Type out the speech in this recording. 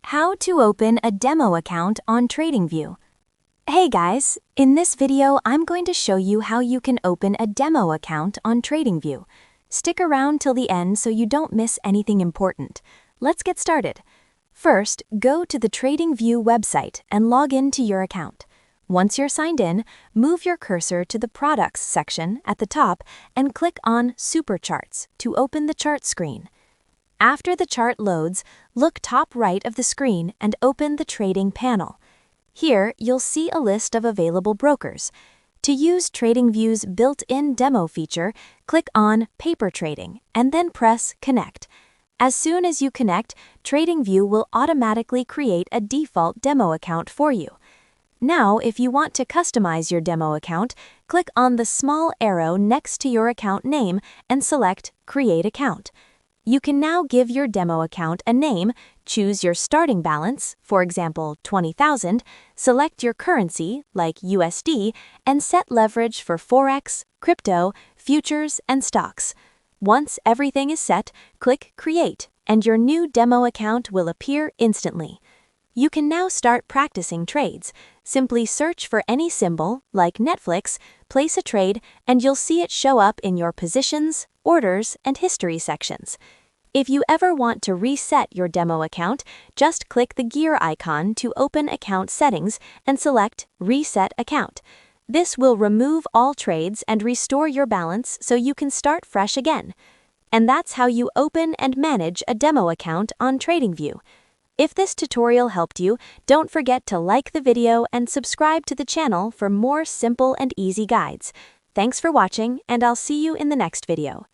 How to open a demo account on TradingView. Hey guys, in this video I'm going to show you how you can open a demo account on TradingView. Stick around till the end so you don't miss anything important. Let's get started. First, go to the TradingView website and log into your account. Once you're signed in, move your cursor to the Products section at the top and click on Super Charts to open the chart screen. After the chart loads, look top right of the screen and open the Trading panel. Here, you'll see a list of available brokers. To use TradingView's built-in demo feature, click on Paper Trading and then press Connect. As soon as you connect, TradingView will automatically create a default demo account for you. Now, if you want to customize your demo account, click on the small arrow next to your account name and select Create Account. You can now give your demo account a name, choose your starting balance, for example, 20,000, select your currency, like USD, and set leverage for Forex, crypto, futures, and stocks. Once everything is set, click Create, and your new demo account will appear instantly. You can now start practicing trades. Simply search for any symbol, like Netflix, place a trade, and you'll see it show up in your positions, orders, and history sections. If you ever want to reset your demo account, just click the gear icon to open account settings and select Reset Account. This will remove all trades and restore your balance so you can start fresh again. And that's how you open and manage a demo account on TradingView. If this tutorial helped you, don't forget to like the video and subscribe to the channel for more simple and easy guides. Thanks for watching, and I'll see you in the next video.